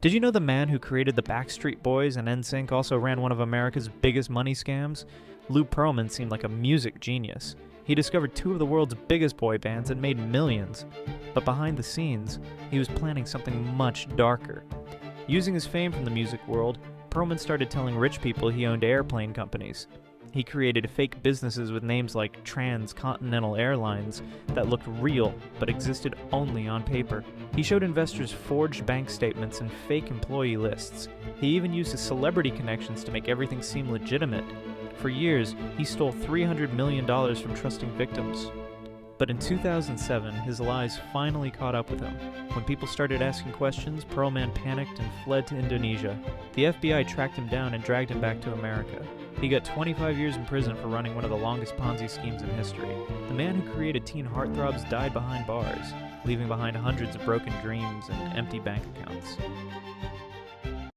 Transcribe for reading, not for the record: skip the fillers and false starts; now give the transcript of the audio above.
Did you know the man who created the Backstreet Boys and NSYNC also ran one of America's biggest money scams? Lou Pearlman seemed like a music genius. He discovered two of the world's biggest boy bands and made millions. But behind the scenes, he was planning something much darker. Using his fame from the music world, Pearlman started telling rich people he owned airplane companies. He created fake businesses with names like Transcontinental Airlines that looked real but existed only on paper. He showed investors forged bank statements and fake employee lists. He even used his celebrity connections to make everything seem legitimate. For years, he stole $300 million from trusting victims. But in 2007, his lies finally caught up with him. When people started asking questions, Pearlman panicked and fled to Indonesia. The FBI tracked him down and dragged him back to America. He got 25 years in prison for running one of the longest Ponzi schemes in history. The man who created teen heartthrobs died behind bars, leaving behind hundreds of broken dreams and empty bank accounts.